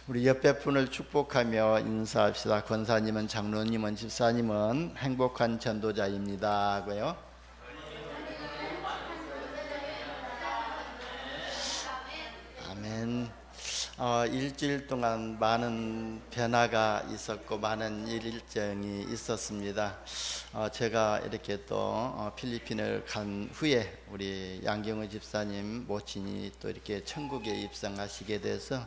우리 옆에 분을 축복하며 인사합시다. 권사님은, 장로님은, 집사님은 행복한 전도자입니다 하고요. 아멘. 일주일 동안 많은 변화가 있었고 많은 일정이 있었습니다. 제가 이렇게 또 필리핀을 간 후에 우리 양경의 집사님 모친이 또 이렇게 천국에 입성하시게 돼서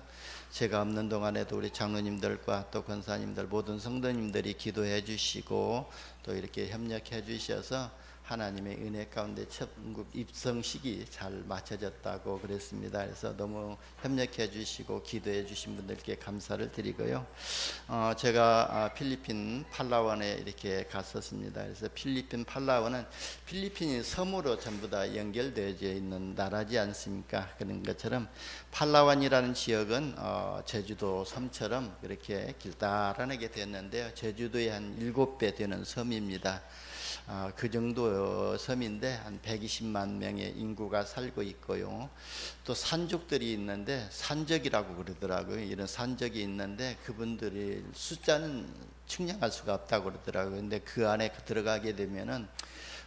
제가 없는 동안에도 우리 장로님들과 또 권사님들 모든 성도님들이 기도해 주시고 또 이렇게 협력해 주셔서 하나님의 은혜 가운데 천국 입성식이 잘 맞춰졌다고 그랬습니다. 그래서 너무 협력해 주시고 기도해 주신 분들께 감사를 드리고요. 제가 필리핀 팔라완에 이렇게 갔었습니다. 그래서 필리핀 팔라완은 필리핀이 섬으로 전부 다 연결되어 있는 나라지 않습니까? 그런 것처럼 팔라완이라는 지역은 제주도 섬처럼 그렇게 길다란하게 됐는데요. 제주도의 한 7배 되는 섬입니다. 그 정도 섬인데 한 120만 명의 인구가 살고 있고요. 또 산족들이 있는데 산적이라고 그러더라고요. 이런 산적이 있는데 그분들의 숫자는 측량할 수가 없다고 그러더라고요. 근데 그 안에 들어가게 되면은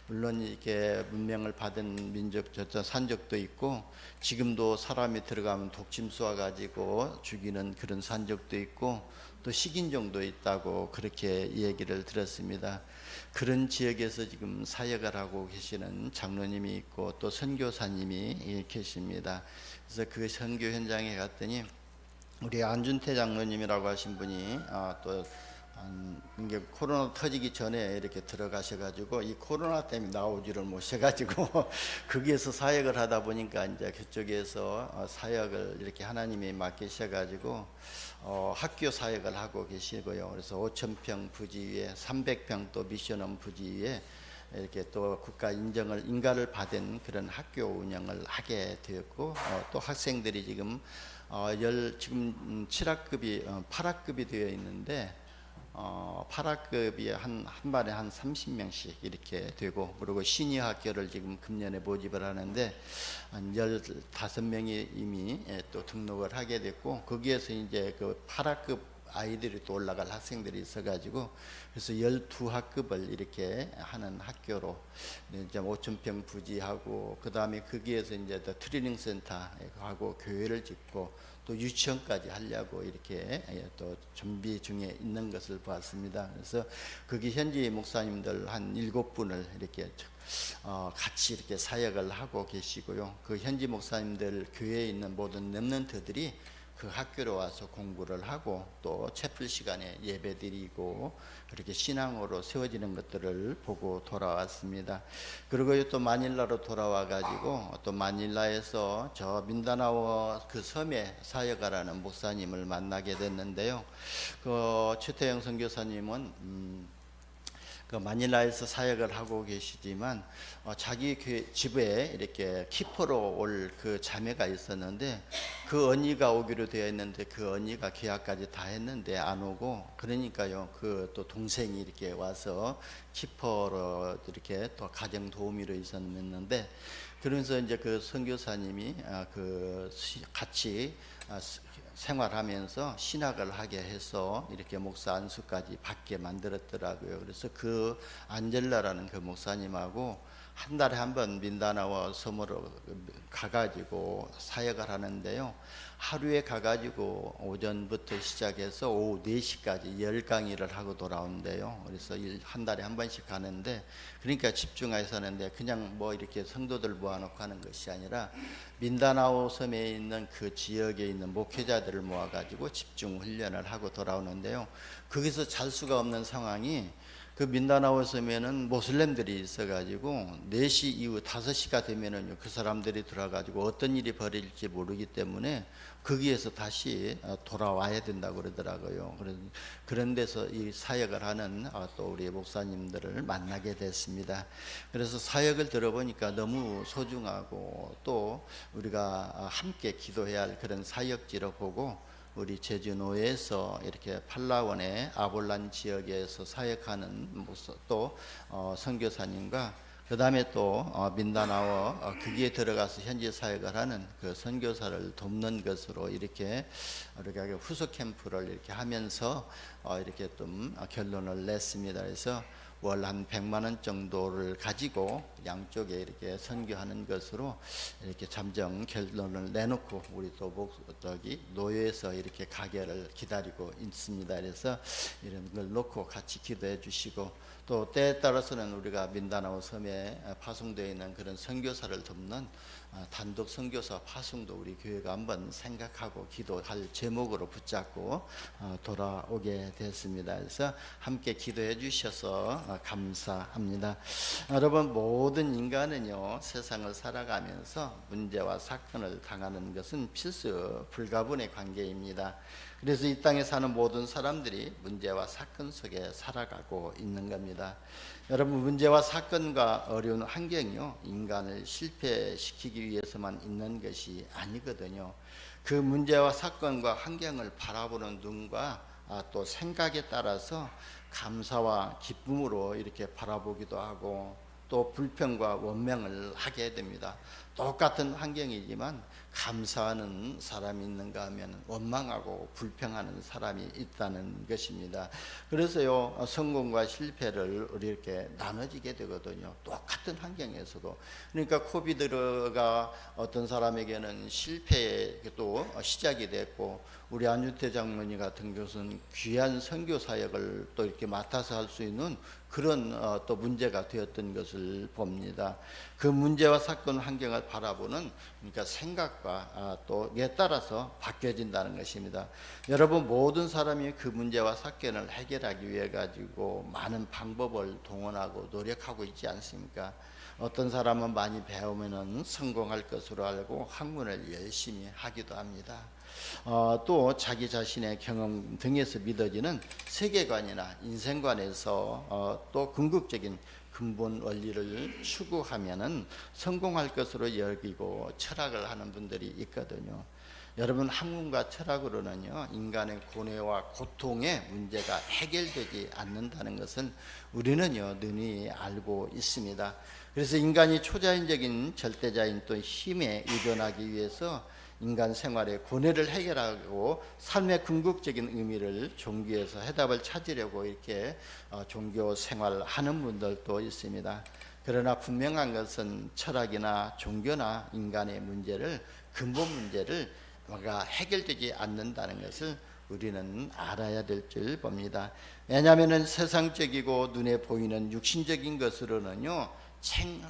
물론 이렇게 문명을 받은 민족, 저 산적도 있고 지금도 사람이 들어가면 독침 쏘아 가지고 죽이는 그런 산적도 있고 또 식인종도 있다고 그렇게 얘기를 들었습니다. 그런 지역에서 지금 사역을 하고 계시는 장로님이 있고 또 선교사님이 계십니다. 그래서 그 선교 현장에 갔더니 우리 안준태 장로님이라고 하신 분이 또 이게 코로나 터지기 전에 이렇게 들어가셔가지고 이 코로나 때문에 나오지를 못해가지고 거기에서 사역을 하다 보니까 이제 그쪽에서 사역을 이렇게 하나님이 맡기셔가지고 학교 사역을 하고 계시고요. 그래서 5,000평 부지 위에 300평 또 미션홈 부지 위에 이렇게 또 국가 인정을 인가를 받은 그런 학교 운영을 하게 되었고 또 학생들이 지금 지금 7학급이 8학급이 되어 있는데 8학급이 한 반에 한 30명씩 이렇게 되고 그리고 시니어 학교를 지금 금년에 모집을 하는데 한 15명이 이미 또 등록을 하게 됐고 거기에서 이제 그 8학급 아이들이 또 올라갈 학생들이 있어가지고 그래서 12학급을 이렇게 하는 학교로 이제 5,000평 부지하고 그 다음에 거기에서 이제 더 트레이닝 센터하고 교회를 짓고 또 유치원까지 하려고 이렇게 또 준비 중에 있는 것을 보았습니다. 그래서 거기 현지 목사님들 한 7분을 이렇게 같이 이렇게 사역을 하고 계시고요. 그 현지 목사님들 교회에 있는 모든 렘넌트들이 그 학교로 와서 공부를 하고 또 채플 시간에 예배 드리고 그렇게 신앙으로 세워지는 것들을 보고 돌아왔습니다. 그리고 또 마닐라로 돌아와 가지고 또 마닐라에서 저 민다나오 그 섬에 사역하라는 목사님을 만나게 됐는데요. 그 최태영 선교사님은 그 마닐라에서 사역을 하고 계시지만 자기 집에 이렇게 키퍼로 올 그 자매가 있었는데 그 언니가 오기로 되어 있는데 그 언니가 계약까지 다 했는데 안 오고 그러니까요 그 또 동생이 이렇게 와서 키퍼로 이렇게 또 가정 도우미로 있었는데 그러면서 이제 그 선교사님이 그 같이 생활하면서 신학을 하게 해서 이렇게 목사 안수까지 받게 만들었더라고요. 그래서 그 안젤라라는 그 목사님하고 한 달에 한 번 민다나오 섬으로 가가지고 사역을 하는데요. 하루에 가가지고 오전부터 시작해서 오후 4시까지 10강의를 하고 돌아오는데요. 그래서 한 달에 한 번씩 가는데 그러니까 집중해서 하는데 그냥 뭐 이렇게 성도들 모아놓고 하는 것이 아니라 민다나오 섬에 있는 그 지역에 있는 목회자들을 모아가지고 집중 훈련을 하고 돌아오는데요. 거기서 잘 수가 없는 상황이 그 민다나오 섬에는 모슬렘들이 있어가지고 4시 이후 5시가 되면은 그 사람들이 들어가지고 어떤 일이 벌어질지 모르기 때문에 거기에서 다시 돌아와야 된다고 그러더라고요. 그런 데서 이 사역을 하는 또 우리 목사님들을 만나게 됐습니다. 그래서 사역을 들어보니까 너무 소중하고 또 우리가 함께 기도해야 할 그런 사역지로 보고 우리 제주노에서 이렇게 팔라원의 아볼란 지역에서 사역하는 또 선교사님과 그 다음에 또 민다나오 거기에 들어가서 현지 사역을 하는 그 선교사를 돕는 것으로 이렇게 우리가 후속 캠프를 이렇게 하면서 이렇게 좀 결론을 냈습니다. 그래서 월 한 100만 원 정도를 가지고 양쪽에 이렇게 선교하는 것으로 이렇게 잠정 결론을 내놓고 우리 또 저기 노예에서 이렇게 가게를 기다리고 있습니다. 그래서 이런 걸 놓고 같이 기도해 주시고, 또 때에 따라서는 우리가 민다나오 섬에 파송되어 있는 그런 선교사를 돕는 단독 선교사 파송도 우리 교회가 한번 생각하고 기도할 제목으로 붙잡고 돌아오게 됐습니다. 그래서 함께 기도해 주셔서 감사합니다. 여러분, 모든 인간은요 세상을 살아가면서 문제와 사건을 당하는 것은 필수 불가분의 관계입니다. 그래서 이 땅에 사는 모든 사람들이 문제와 사건 속에 살아가고 있는 겁니다. 여러분, 문제와 사건과 어려운 환경이요 인간을 실패시키기 위해서만 있는 것이 아니거든요. 그 문제와 사건과 환경을 바라보는 눈과 또 생각에 따라서 감사와 기쁨으로 이렇게 바라보기도 하고, 또 불평과 원망을 하게 됩니다. 똑같은 환경이지만 감사하는 사람이 있는가 하면 원망하고 불평하는 사람이 있다는 것입니다. 그래서요 성공과 실패를 우리 이렇게 나눠지게 되거든요. 똑같은 환경에서도. 그러니까 코비드가 어떤 사람에게는 실패의 또 시작이 됐고, 우리 안유태 장로님 같은 것은 귀한 선교 사역을 또 이렇게 맡아서 할 수 있는 그런 또 문제가 되었던 것을 봅니다. 그 문제와 사건 환경을 바라보는 그러니까 생각과 또에 따라서 바뀌어진다는 것입니다. 여러분, 모든 사람이 그 문제와 사건을 해결하기 위해 가지고 많은 방법을 동원하고 노력하고 있지 않습니까? 어떤 사람은 많이 배우면은 성공할 것으로 알고 학문을 열심히 하기도 합니다. 또 자기 자신의 경험 등에서 믿어지는 세계관이나 인생관에서 또 궁극적인 근본 원리를 추구하면은 성공할 것으로 여기고 철학을 하는 분들이 있거든요. 여러분, 학문과 철학으로는요 인간의 고뇌와 고통의 문제가 해결되지 않는다는 것은 우리는요 능히 알고 있습니다. 그래서 인간이 초자연적인 절대자인 또 힘에 의존하기 위해서 인간 생활의 고뇌를 해결하고 삶의 궁극적인 의미를 종교에서 해답을 찾으려고 이렇게 종교 생활을 하는 분들도 있습니다. 그러나 분명한 것은 철학이나 종교나 인간의 문제를, 근본 문제를 해결되지 않는다는 것을 우리는 알아야 될 줄 봅니다. 왜냐하면 세상적이고 눈에 보이는 육신적인 것으로는요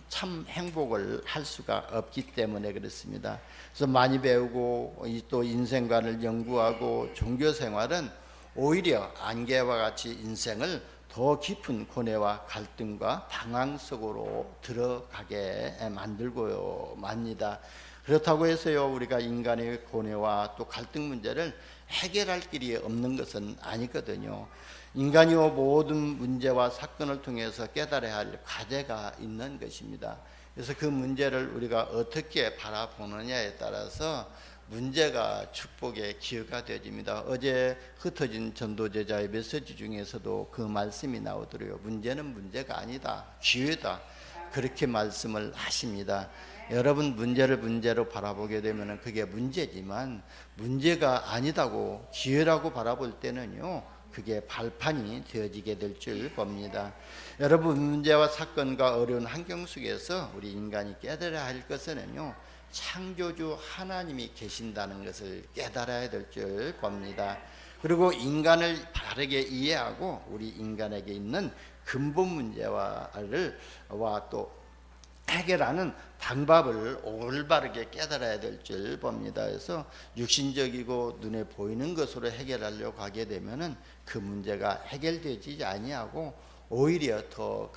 참 행복을 할 수가 없기 때문에 그렇습니다. 그래서 많이 배우고 또 인생관을 연구하고 종교 생활은 오히려 안개와 같이 인생을 더 깊은 고뇌와 갈등과 방황 속으로 들어가게 만들고요 맙니다. 그렇다고 해서요 우리가 인간의 고뇌와 또 갈등 문제를 해결할 길이 없는 것은 아니거든요. 인간이 모든 문제와 사건을 통해서 깨달아야 할 과제가 있는 것입니다. 그래서 그 문제를 우리가 어떻게 바라보느냐에 따라서 문제가 축복의 기회가 되어집니다. 어제 흩어진 전도제자의 메시지 중에서도 그 말씀이 나오더래요. 문제는 문제가 아니다, 기회다, 그렇게 말씀을 하십니다. 여러분, 문제를 문제로 바라보게 되면 그게 문제지만 문제가 아니다고 기회라고 바라볼 때는요 그게 발판이 되어지게 될 줄 봅니다. 여러분, 문제와 사건과 어려운 환경 속에서 우리 인간이 깨달아야 할 것은요 창조주 하나님이 계신다는 것을 깨달아야 될 줄 봅니다. 그리고 인간을 바르게 이해하고 우리 인간에게 있는 근본 문제와 또 해결하는 방법을 올바르게 깨달아야 될 줄 봅니다. 그래서 육신적이고 눈에 보이는 것으로 해결하려고 하게 되면은 그 문제가 해결되지 아니하고 오히려 더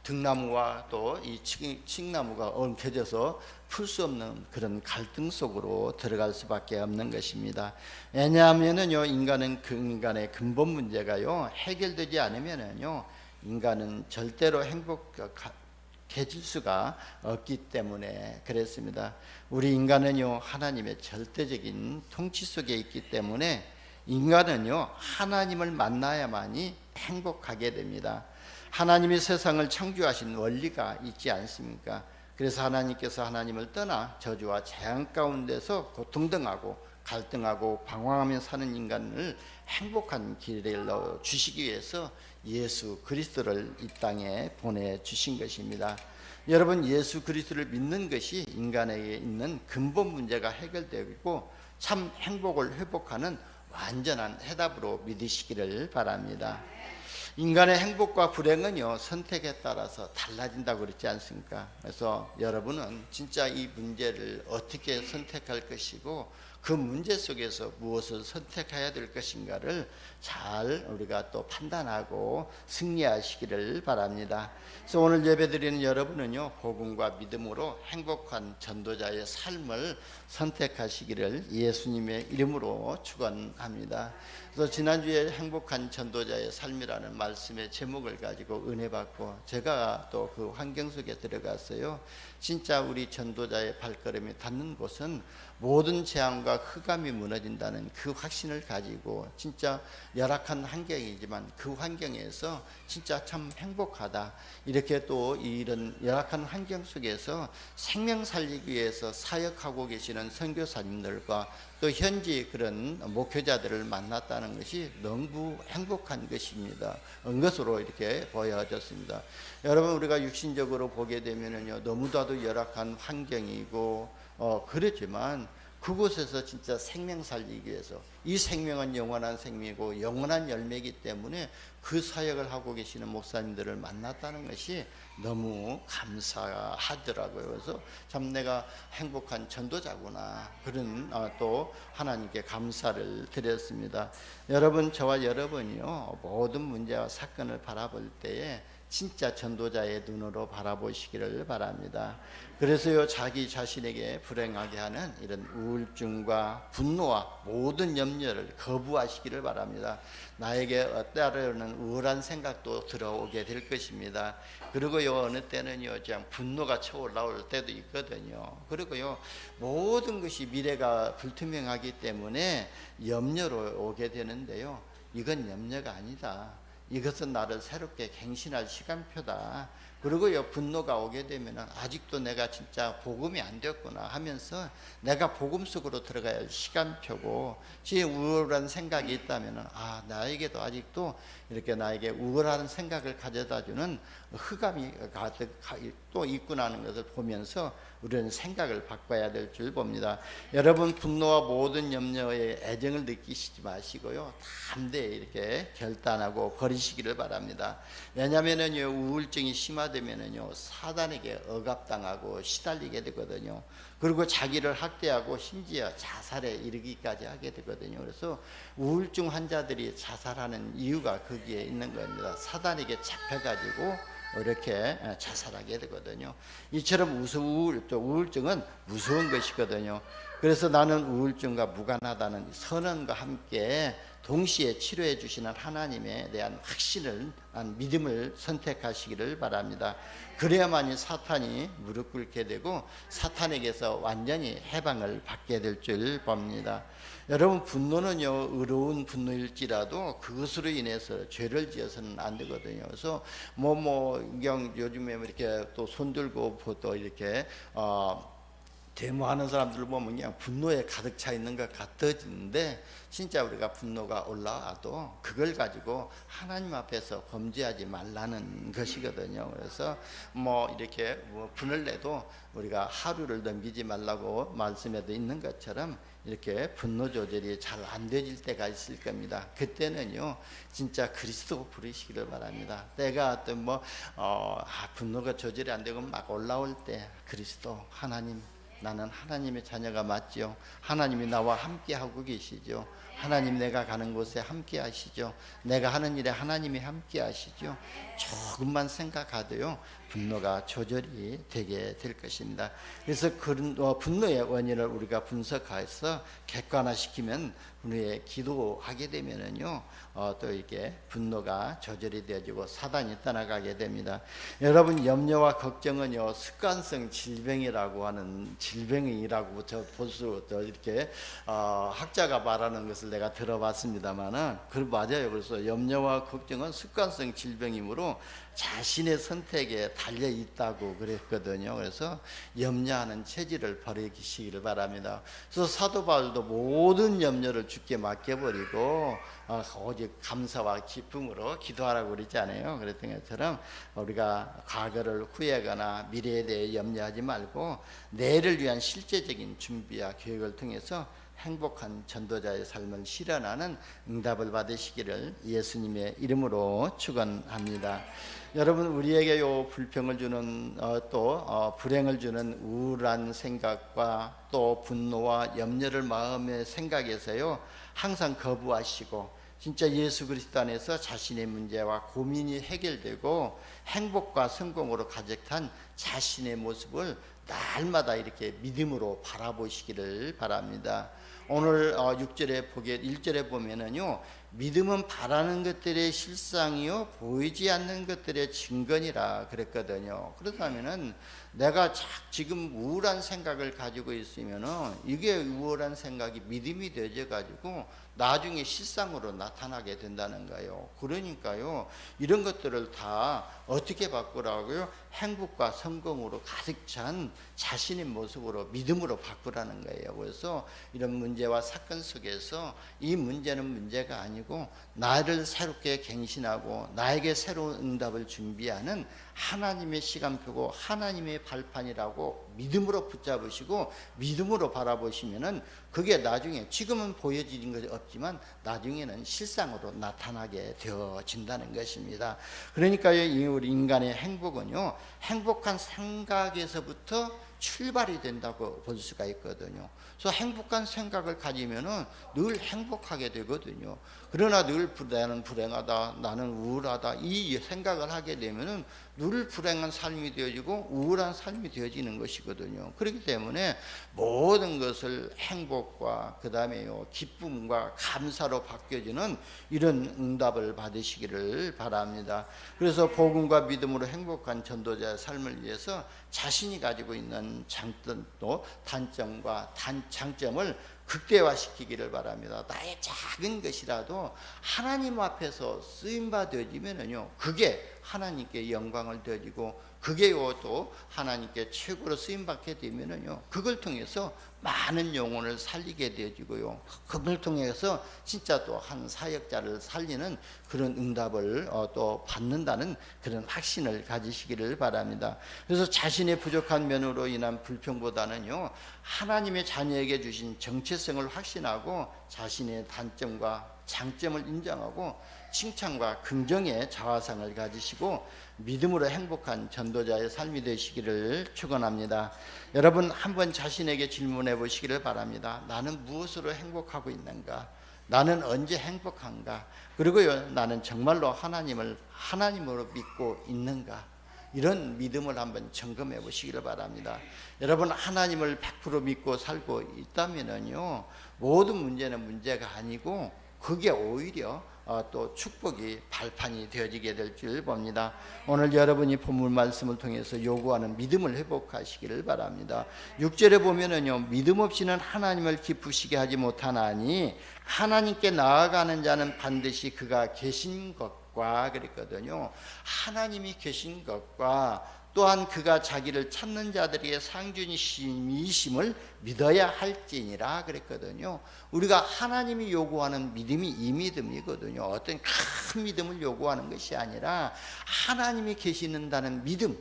등나무와 또 이 칡나무가 엉켜져서 풀 수 없는 그런 갈등 속으로 들어갈 수밖에 없는 것입니다. 왜냐하면은요 인간의 근본 문제가요 해결되지 않으면은요 인간은 절대로 행복해질 수가 없기 때문에 그랬습니다. 우리 인간은요 하나님의 절대적인 통치 속에 있기 때문에 인간은요 하나님을 만나야만이 행복하게 됩니다. 하나님이 세상을 창조하신 원리가 있지 않습니까? 그래서 하나님께서 하나님을 떠나 저주와 재앙 가운데서 고통당하고 갈등하고 방황하며 사는 인간을 행복한 길로 주시기 위해서 예수 그리스도를 이 땅에 보내주신 것입니다. 여러분, 예수 그리스도를 믿는 것이 인간에게 있는 근본 문제가 해결되고 참 행복을 회복하는 완전한 해답으로 믿으시기를 바랍니다. 인간의 행복과 불행은요, 선택에 따라서 달라진다고 그랬지 않습니까? 그래서 여러분은 진짜 이 문제를 어떻게 선택할 것이고 그 문제 속에서 무엇을 선택해야 될 것인가를 잘 우리가 또 판단하고 승리하시기를 바랍니다. 그래서 오늘 예배드리는 여러분은요, 복음과 믿음으로 행복한 전도자의 삶을 선택하시기를 예수님의 이름으로 축원합니다. 그래서 지난주에 행복한 전도자의 삶이라는 말씀의 제목을 가지고 은혜 받고 제가 또 그 환경 속에 들어갔어요. 진짜 우리 전도자의 발걸음이 닿는 곳은 모든 재앙과 흑암이 무너진다는 그 확신을 가지고 진짜 열악한 환경이지만 그 환경에서 진짜 참 행복하다, 이렇게 또 이런 열악한 환경 속에서 생명 살리기 위해서 사역하고 계시는 선교사님들과 또 현지 그런 목회자들을 만났다는 것이 너무 행복한 것입니다. 것으로 이렇게 보여졌습니다. 여러분, 우리가 육신적으로 보게 되면은요, 너무나도 열악한 환경이고 그렇지만 그곳에서 진짜 생명 살리기 위해서, 이 생명은 영원한 생명이고 영원한 열매이기 때문에 그 사역을 하고 계시는 목사님들을 만났다는 것이 너무 감사하더라고요. 그래서 참 내가 행복한 전도자구나, 그런 또 하나님께 감사를 드렸습니다. 여러분, 저와 여러분이요, 모든 문제와 사건을 바라볼 때에 진짜 전도자의 눈으로 바라보시기를 바랍니다. 그래서요, 자기 자신에게 불행하게 하는 이런 우울증과 분노와 모든 염려를 거부하시기를 바랍니다. 나에게 때로는 우울한 생각도 들어오게 될 것입니다. 그리고요, 어느 때는요, 그냥 분노가 쳐올라올 때도 있거든요. 그리고요, 모든 것이 미래가 불투명하기 때문에 염려로 오게 되는데요, 이건 염려가 아니다. 이것은 나를 새롭게 갱신할 시간표다. 그리고요, 분노가 오게 되면 아직도 내가 진짜 복음이 안 됐구나 하면서 내가 복음 속으로 들어가야 할 시간표고, 지금 우울한 생각이 있다면 나에게도 아직도 이렇게 나에게 우울한 생각을 가져다주는 흑암이 가득 또 있구나 하는 것을 보면서 우리는 생각을 바꿔야 될 줄 봅니다. 여러분, 분노와 모든 염려에 애정을 느끼시지 마시고요, 담대히 이렇게 결단하고 버리시기를 바랍니다. 왜냐하면은요, 우울증이 심화되면은요, 사단에게 억압당하고 시달리게 되거든요. 그리고 자기를 학대하고 심지어 자살에 이르기까지 하게 되거든요. 그래서 우울증 환자들이 자살하는 이유가 거기에 있는 겁니다. 사단에게 잡혀가지고 이렇게 자살하게 되거든요. 이처럼 우울증은 무서운 것이거든요. 그래서 나는 우울증과 무관하다는 선언과 함께 동시에 치료해 주시는 하나님에 대한 확신을, 믿음을 선택하시기를 바랍니다. 그래야만이 사탄이 무릎 꿇게 되고 사탄에게서 완전히 해방을 받게 될 줄 봅니다. 여러분, 분노는요, 의로운 분노일지라도 그것으로 인해서 죄를 지어서는 안 되거든요. 그래서 그냥 요즘에 이렇게 또 손들고 또 이렇게 데모하는 사람들을 보면 그냥 분노에 가득 차 있는 것 같아지는데, 진짜 우리가 분노가 올라와도 그걸 가지고 하나님 앞에서 범죄하지 말라는 것이거든요. 그래서 이렇게 분을 내도 우리가 하루를 넘기지 말라고 말씀에도 있는 것처럼 이렇게 분노 조절이 잘 안 되질 때가 있을 겁니다. 그때는요, 진짜 그리스도 부르시기를 바랍니다. 때가 어떤 분노가 조절이 안 되고 막 올라올 때 그리스도, 하나님, 나는 하나님의 자녀가 맞죠. 하나님이 나와 함께 하고 계시죠. 하나님, 내가 가는 곳에 함께 하시죠. 내가 하는 일에 하나님이 함께 하시죠. 조금만 생각하도요, 분노가 조절이 되게 될 것입니다. 그래서 그런 분노의 원인을 우리가 분석해서 객관화시키면 우리의 기도하게 되면은요 또 이게 분노가 조절이 되어지고 사단이 떠나가게 됩니다. 여러분, 염려와 걱정은요 습관성 질병이라고 하는 질병이라고 저 보수 이렇게 학자가 말하는 것을 내가 들어봤습니다만은 그 맞아요. 그래서 염려와 걱정은 습관성 질병이므로 자신의 선택에 달려 있다고 그랬거든요. 그래서 염려하는 체질을 버리시기를 바랍니다. 그래서 사도 바울도 모든 염려를 주께 맡겨버리고 오직 감사와 기쁨으로 기도하라고 그러잖아요. 그랬던 것처럼 우리가 과거를 후회하거나 미래에 대해 염려하지 말고 내일을 위한 실제적인 준비와 계획을 통해서 행복한 전도자의 삶을 실현하는 응답을 받으시기를 예수님의 이름으로 축원합니다. 여러분, 우리에게 요 불평을 주는 또 불행을 주는 우울한 생각과 또 분노와 염려를 마음의 생각에서요 항상 거부하시고 진짜 예수 그리스도 안에서 자신의 문제와 고민이 해결되고 행복과 성공으로 가득한 자신의 모습을 날마다 이렇게 믿음으로 바라보시기를 바랍니다. 오늘 6절에 1절에 보면은요 믿음은 바라는 것들의 실상이요 보이지 않는 것들의 증거니라 그랬거든요. 그렇다면은 내가 지금 우울한 생각을 가지고 있으면은 이게 우울한 생각이 믿음이 되어져 가지고 나중에 실상으로 나타나게 된다는 거예요. 그러니까요 이런 것들을 다 어떻게 바꾸라고요? 행복과 성공으로 가득 찬 자신의 모습으로 믿음으로 바꾸라는 거예요. 그래서 이런 문제와 사건 속에서 이 문제는 문제가 아니고 나를 새롭게 갱신하고 나에게 새로운 응답을 준비하는 하나님의 시간표고 하나님의 발판이라고 믿음으로 붙잡으시고 믿음으로 바라보시면은 그게 나중에 지금은 보여지는 것이 없지만 나중에는 실상으로 나타나게 되어진다는 것입니다. 그러니까요 이 우리 인간의 행복은요 행복한 생각에서부터 출발이 된다고 볼 수가 있거든요. 그래서 행복한 생각을 가지면은 늘 행복하게 되거든요. 그러나 늘 나는 불행하다, 나는 우울하다 이 생각을 하게 되면은 늘 불행한 삶이 되어지고 우울한 삶이 되어지는 것이거든요. 그렇기 때문에 모든 것을 행복과 그 다음에요 기쁨과 감사로 바뀌어지는 이런 응답을 받으시기를 바랍니다. 그래서 복음과 믿음으로 행복한 전도자의 삶을 위해서 자신이 가지고 있는 장점도 단점과 장점을 극대화시키기를 바랍니다. 나의 작은 것이라도 하나님 앞에서 쓰임받아지면은요 그게 하나님께 영광을 드리고 그게 또 하나님께 최고로 쓰임받게 되면은요 그걸 통해서 많은 영혼을 살리게 되어지고요 그걸 통해서 진짜 또 한 사역자를 살리는 그런 응답을 또 받는다는 그런 확신을 가지시기를 바랍니다. 그래서 자신의 부족한 면으로 인한 불평보다는요 하나님의 자녀에게 주신 정체성을 확신하고 자신의 단점과 장점을 인정하고 칭찬과 긍정의 자화상을 가지시고 믿음으로 행복한 전도자의 삶이 되시기를 축원합니다. 여러분 한번 자신에게 질문해 보시기를 바랍니다. 나는 무엇으로 행복하고 있는가? 나는 언제 행복한가? 그리고요 나는 정말로 하나님으로 믿고 있는가? 이런 믿음을 한번 점검해 보시기를 바랍니다. 여러분 하나님을 100% 믿고 살고 있다면요 모든 문제는 문제가 아니고 그게 오히려 또 축복이 발판이 되어지게 될 줄 봅니다. 오늘 여러분이 본문 말씀을 통해서 요구하는 믿음을 회복하시기를 바랍니다. 6절에 보면은요 믿음 없이는 하나님을 기쁘시게 하지 못하나니 하나님께 나아가는 자는 반드시 그가 계신 것과 그랬거든요. 하나님이 계신 것과 또한 그가 자기를 찾는 자들에게 상주이심을 믿어야 할지니라 그랬거든요. 우리가 하나님이 요구하는 믿음이 이 믿음이거든요. 어떤 큰 믿음을 요구하는 것이 아니라 하나님이 계시는다는 믿음,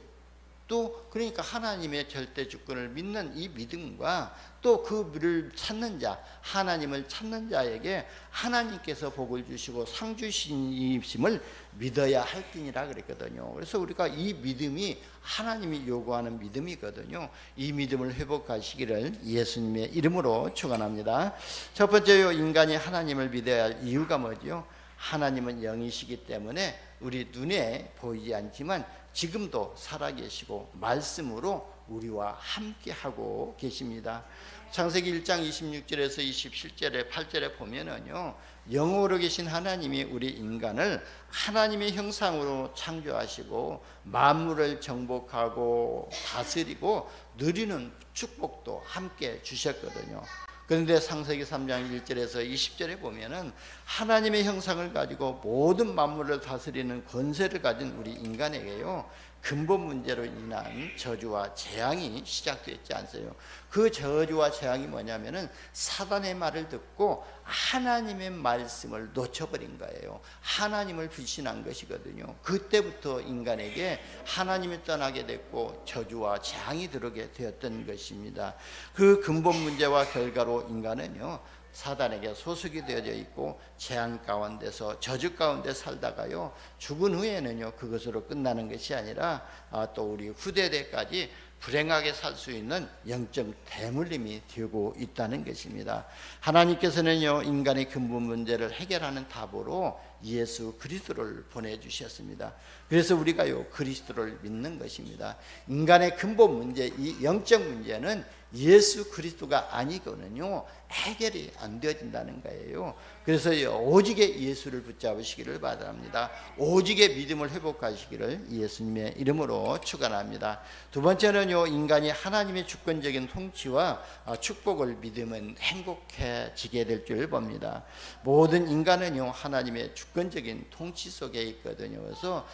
또 그러니까 하나님의 절대 주권을 믿는 이 믿음과 또 그를 찾는 자, 하나님을 찾는 자에게 하나님께서 복을 주시고 상 주심을 믿어야 할지니라 그랬거든요. 그래서 우리가 이 믿음이 하나님이 요구하는 믿음이거든요. 이 믿음을 회복하시기를 예수님의 이름으로 축원합니다. 첫 번째요 인간이 하나님을 믿어야 할 이유가 뭐죠? 하나님은 영이시기 때문에 우리 눈에 보이지 않지만 지금도 살아계시고 말씀으로 우리와 함께하고 계십니다. 창세기 1장 26절에서 27절에 8절에 보면은요, 영으로 계신 하나님이 우리 인간을 하나님의 형상으로 창조하시고 만물을 정복하고 다스리고 누리는 축복도 함께 주셨거든요. 그런데 창세기 3장 1절에서 20절에 보면은 하나님의 형상을 가지고 모든 만물을 다스리는 권세를 가진 우리 인간에게요, 근본 문제로 인한 저주와 재앙이 시작됐지 않습니까? 그 저주와 재앙이 뭐냐면은 사단의 말을 듣고 하나님의 말씀을 놓쳐버린 거예요. 하나님을 불신한 것이거든요. 그때부터 인간에게 하나님을 떠나게 됐고 저주와 재앙이 들어오게 되었던 것입니다. 그 근본 문제와 결과로 인간은요, 사단에게 소속이 되어져 있고 재앙 가운데서 저주 가운데 살다가요, 죽은 후에는요 그것으로 끝나는 것이 아니라 또 우리 후대대까지 불행하게 살 수 있는 영적 대물림이 되고 있다는 것입니다. 하나님께서는요, 인간의 근본 문제를 해결하는 답으로 예수 그리스도를 보내주셨습니다. 그래서 우리가요 그리스도를 믿는 것입니다. 인간의 근본 문제, 이 영적 문제는 예수 그리스도가 아니고는요 해결이 안 되어진다는 거예요. 그래서 오직의 예수를 붙잡으시기를 바랍니다. 오직의 믿음을 회복하시기를 예수님의 이름으로 축원합니다. 두 번째는요, 인간이 하나님의 주권적인 통치와 축복을 믿으면 행복해지게 될 줄 봅니다. 모든 인간은요 하나님의 주권적인 통치 속에 있거든요. 그래서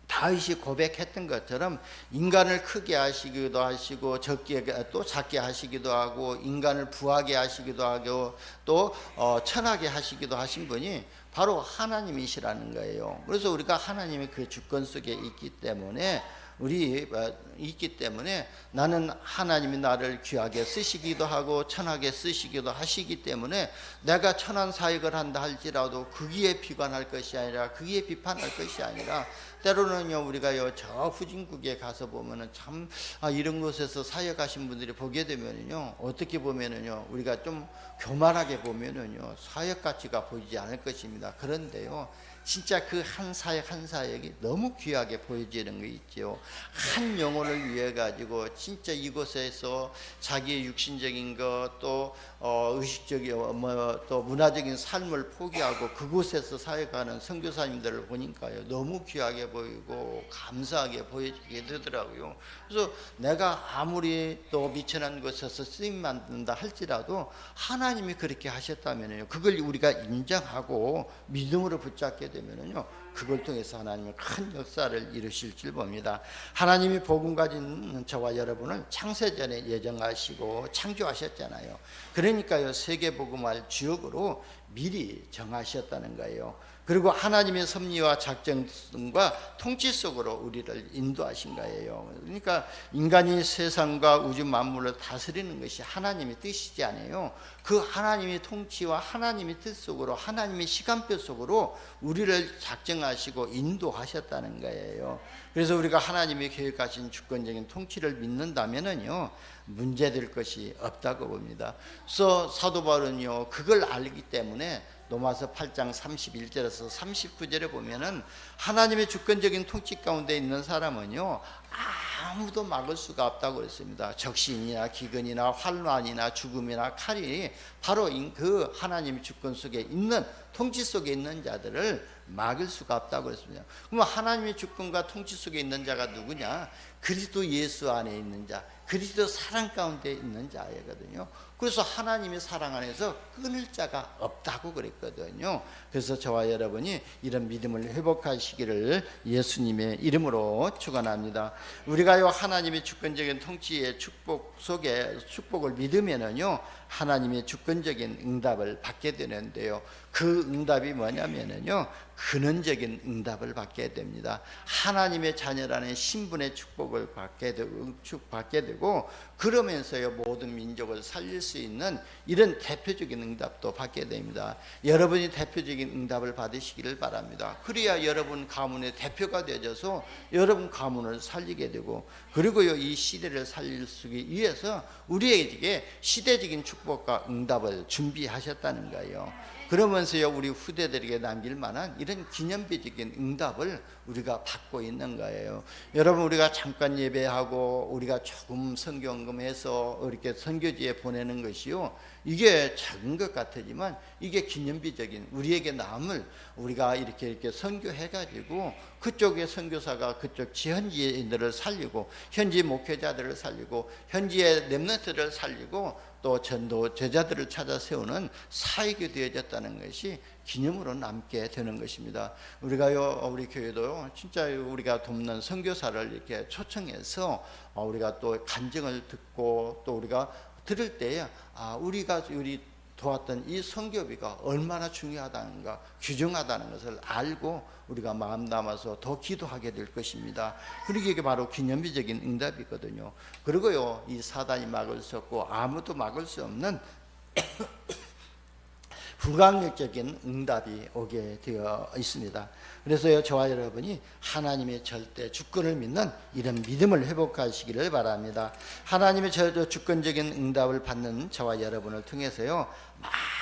다윗이 고백했던 것처럼 인간을 크게 하시기도 하시고 또 작게 하시기도 하고 인간을 부하게 하시기도 하고 또 천하게 하시기도 하신 분이 바로 하나님이시라는 거예요. 그래서 우리가 하나님의 그 주권 속에 있기 때문에 나는 하나님이 나를 귀하게 쓰시기도 하고 천하게 쓰시기도 하시기 때문에 내가 천한 사역을 한다 할지라도 거기에 비관할 것이 아니라 거기에 비판할 것이 아니라 때로는요 우리가요 저 후진국에 가서 보면은 참 이런 곳에서 사역하신 분들이 보게 되면은요 어떻게 보면은요 우리가 좀 교만하게 보면은요 사역 가치가 보이지 않을 것입니다. 그런데요 진짜 그 한 사역 한 사역이 너무 귀하게 보여지는 거 있죠. 한 영혼을 위해 가지고 진짜 이곳에서 자기의 육신적인 것 또 의식적인 또 문화적인 삶을 포기하고 그곳에서 사역하는 선교사님들을 보니까요 너무 귀하게 보이고 감사하게 보여지게 되더라고요. 그래서 내가 아무리 또 미천한 곳에서 쓰임 만든다 할지라도 하나님이 그렇게 하셨다면요 그걸 우리가 인정하고 믿음으로 붙잡게 되면은요 그걸 통해서 하나님은 큰 역사를 이루실 줄 봅니다. 하나님이 복음 가진 저와 여러분을 창세전에 예정하시고 창조하셨잖아요. 그러니까요 세계 복음할 지역으로 미리 정하셨다는 거예요. 그리고 하나님의 섭리와 작정과 통치 속으로 우리를 인도하신 거예요. 그러니까 인간이 세상과 우주 만물을 다스리는 것이 하나님의 뜻이지 않아요. 그 하나님의 통치와 하나님의 뜻 속으로 하나님의 시간표 속으로 우리를 작정하시고 인도하셨다는 거예요. 그래서 우리가 하나님이 계획하신 주권적인 통치를 믿는다면은요 문제될 것이 없다고 봅니다. 그래서 사도 바울은요 그걸 알기 때문에 로마서 8장 31절에서 39절에 보면은 하나님의 주권적인 통치 가운데 있는 사람은요 아무도 막을 수가 없다고 그랬습니다. 적신이나 기근이나 환난이나 죽음이나 칼이 바로 그 하나님의 주권 속에 있는 통치 속에 있는 자들을 막을 수가 없다고 그랬습니다. 그럼 하나님의 주권과 통치 속에 있는 자가 누구냐? 그리스도 예수 안에 있는 자, 그리스도 사랑 가운데 있는 자거든요. 그래서 하나님의 사랑 안에서 끊을 자가 없다고 그랬거든요. 그래서 저와 여러분이 이런 믿음을 회복하시기를 예수님의 이름으로 축원합니다. 우리가요 하나님의 주권적인 통치의 축복 속에 축복을 믿으면은요 하나님의 주권적인 응답을 받게 되는데요. 그 응답이 뭐냐면은요 근원적인 응답을 받게 됩니다. 하나님의 자녀라는 신분의 축복을 받게 되고 그러면서요 모든 민족을 살릴 수 있는 이런 대표적인 응답도 받게 됩니다. 여러분이 대표적인 응답을 받으시기를 바랍니다. 그래야 여러분 가문의 대표가 되어져서 여러분 가문을 살리게 되고, 그리고요 이 시대를 살릴 수 위해서 우리에게 시대적인 축복과 응답을 준비하셨다는 거예요. 그러면서요 우리 후대들에게 남길 만한 이런 기념비적인 응답을 우리가 받고 있는 거예요. 여러분, 우리가 잠깐 예배하고 우리가 조금 선교헌금해서 이렇게 선교지에 보내는 것이요, 이게 작은 것 같지만 이게 기념비적인 우리에게 남을, 우리가 이렇게 선교해가지고 그쪽의 선교사가 그쪽 현지인들을 살리고 현지 목회자들을 살리고 현지의 렘넌트를 살리고 또 전도 제자들을 찾아 세우는 사역이 되어졌다는 것이 기념으로 남게 되는 것입니다. 우리가요, 우리 교회도 진짜 우리가 돕는 선교사를 이렇게 초청해서 우리가 또 간증을 듣고 또 우리가 들을 때에 우리 도왔던 이 선교비가 얼마나 중요하다는가, 귀중하다는 것을 알고 우리가 마음 담아서 더 기도하게 될 것입니다. 그리고 이게 바로 기념비적인 응답이거든요. 그리고요 이 사단이 막을 수 없고 아무도 막을 수 없는 불가항력적인 응답이 오게 되어 있습니다. 그래서요 저와 여러분이 하나님의 절대 주권을 믿는 이런 믿음을 회복하시기를 바랍니다. 하나님의 주권적인 응답을 받는 저와 여러분을 통해서요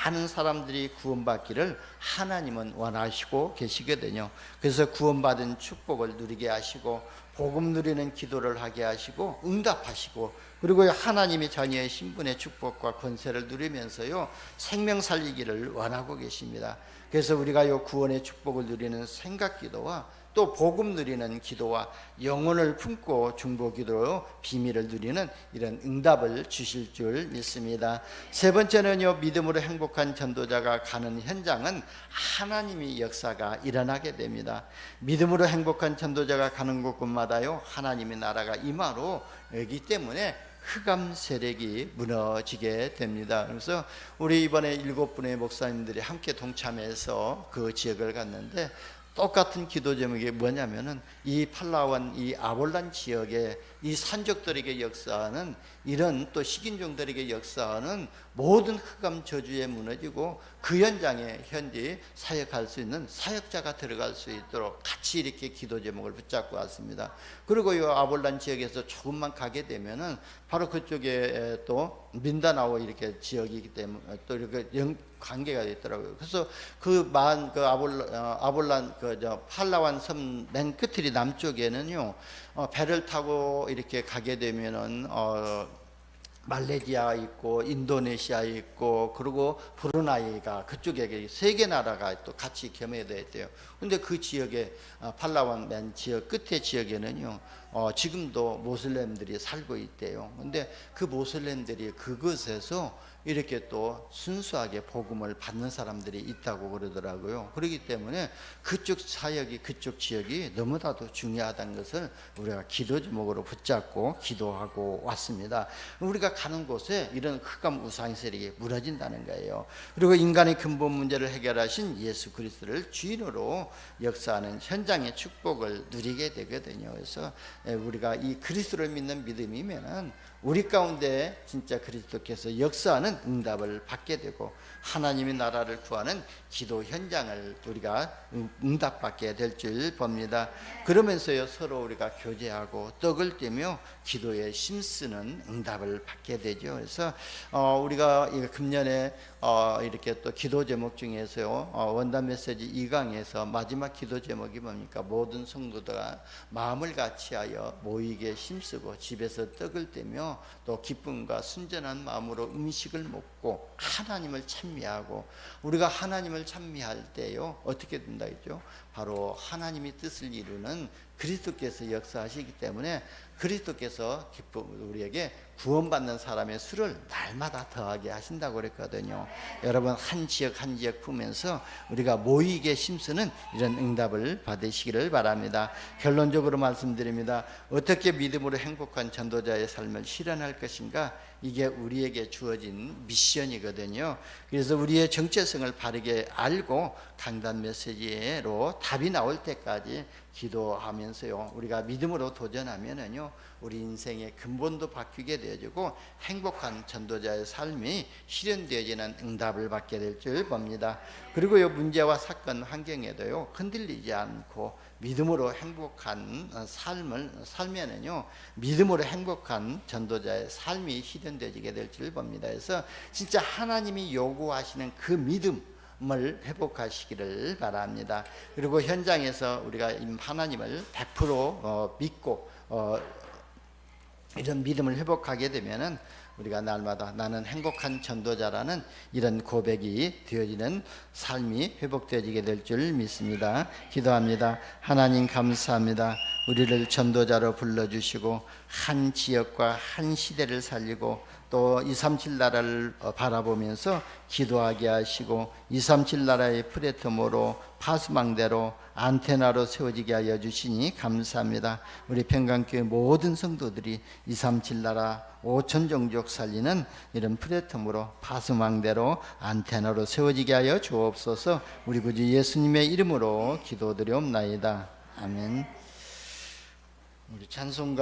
많은 사람들이 구원받기를 하나님은 원하시고 계시거든요. 그래서 구원받은 축복을 누리게 하시고 복음 누리는 기도를 하게 하시고 응답하시고, 그리고 하나님의 자녀의 신분의 축복과 권세를 누리면서요 생명 살리기를 원하고 계십니다. 그래서 우리가 구원의 축복을 누리는 생각 기도와 또 복음 누리는 기도와 영혼을 품고 중보 기도로 비밀을 누리는 이런 응답을 주실 줄 믿습니다. 세 번째는요, 믿음으로 행복한 전도자가 가는 현장은 하나님의 역사가 일어나게 됩니다. 믿음으로 행복한 전도자가 가는 곳곳마다요 하나님의 나라가 임하러 오기 때문에 흑암 세력이 무너지게 됩니다. 그래서 우리 이번에 7분의 목사님들이 함께 동참해서 그 지역을 갔는데, 똑같은 기도 제목이 뭐냐면은 이 팔라완 이 아볼란 지역의 이 산족들에게 역사하는 이런 또 식인종들에게 역사하는 모든 흑암 저주에 무너지고 그 현장에 현지 사역할 수 있는 사역자가 들어갈 수 있도록 같이 이렇게 기도 제목을 붙잡고 왔습니다. 그리고 이 아볼란 지역에서 조금만 가게 되면은 바로 그쪽에 또 민다나오 이렇게 지역이기 때문에 또 이렇게 관계가 있더라고요. 그래서 아볼란 팔라완 섬 맨 끝이 남쪽에는요 배를 타고 이렇게 가게 되면은 말레이시아 있고 인도네시아 있고 그리고 브루나이가 그쪽에 세 개 나라가 또 같이 겸해되어 있대요. 근데 그 지역에 팔라완 맨 지역 끝에 지역에는요 지금도 모슬렘들이 살고 있대요. 근데 그 모슬렘들이 그곳에서 이렇게 또 순수하게 복음을 받는 사람들이 있다고 그러더라고요. 그렇기 때문에 그쪽 사역이 그쪽 지역이 너무나도 중요하다는 것을 우리가 기도 제목으로 붙잡고 기도하고 왔습니다. 우리가 가는 곳에 이런 흑암 우상 세력이 무너진다는 거예요. 그리고 인간의 근본 문제를 해결하신 예수 그리스도를 주인으로 역사하는 현장의 축복을 누리게 되거든요. 그래서 우리가 이 그리스도를 믿는 믿음이면은 우리 가운데 진짜 그리스도께서 역사하는 응답을 받게 되고 하나님의 나라를 구하는 기도 현장을 우리가 응답받게 될 줄 봅니다. 그러면서요 서로 우리가 교제하고 떡을 떼며 기도에 힘쓰는 응답을 받게 되죠. 그래서 우리가 금년에 이렇게 또 기도 제목 중에서요 원단 메시지 2강에서 마지막 기도 제목이 뭡니까? 모든 성도들아 마음을 같이하여 모이게 힘쓰고 집에서 떡을 떼며 또 기쁨과 순전한 마음으로 음식을 먹고 하나님을 찬미하고, 우리가 하나님을 찬미할 때요 어떻게 된다 했죠? 바로 하나님의 뜻을 이루는 그리스도께서 역사하시기 때문에 그리스도께서 우리에게 구원받는 사람의 수를 날마다 더하게 하신다고 그랬거든요. 여러분 한 지역 한 지역 보면서 우리가 모이게 힘쓰는 이런 응답을 받으시기를 바랍니다. 결론적으로 말씀드립니다. 어떻게 믿음으로 행복한 전도자의 삶을 실현할 것인가? 이게 우리에게 주어진 미션이거든요. 그래서 우리의 정체성을 바르게 알고 강단 메시지로 답이 나올 때까지 기도하면서요 우리가 믿음으로 도전하면은요 우리 인생의 근본도 바뀌게 되어지고 행복한 전도자의 삶이 실현되어지는 응답을 받게 될 줄 봅니다. 그리고 이 문제와 사건 환경에도요 흔들리지 않고 믿음으로 행복한 삶을 살면은요 믿음으로 행복한 전도자의 삶이 실현되어지게 될 줄 봅니다. 그래서 진짜 하나님이 요구하시는 그 믿음을 회복하시기를 바랍니다. 그리고 현장에서 우리가 하나님을 100% 믿고 이런 믿음을 회복하게 되면은 우리가 날마다 나는 행복한 전도자라는 이런 고백이 되어지는 삶이 회복되어지게 될 줄 믿습니다. 기도합니다. 하나님 감사합니다. 우리를 전도자로 불러주시고 한 지역과 한 시대를 살리고 또 237 나라를 바라보면서 기도하게 하시고 237 나라의 플랫폼으로 파수망대로 안테나로 세워지게 하여 주시니 감사합니다. 우리 평강교회 모든 성도들이 237 나라 5천 종족 살리는 이런 플랫폼으로 파수망대로 안테나로 세워지게 하여 주옵소서. 우리 구주 예수님의 이름으로 기도드리옵나이다. 아멘. 우리 찬송가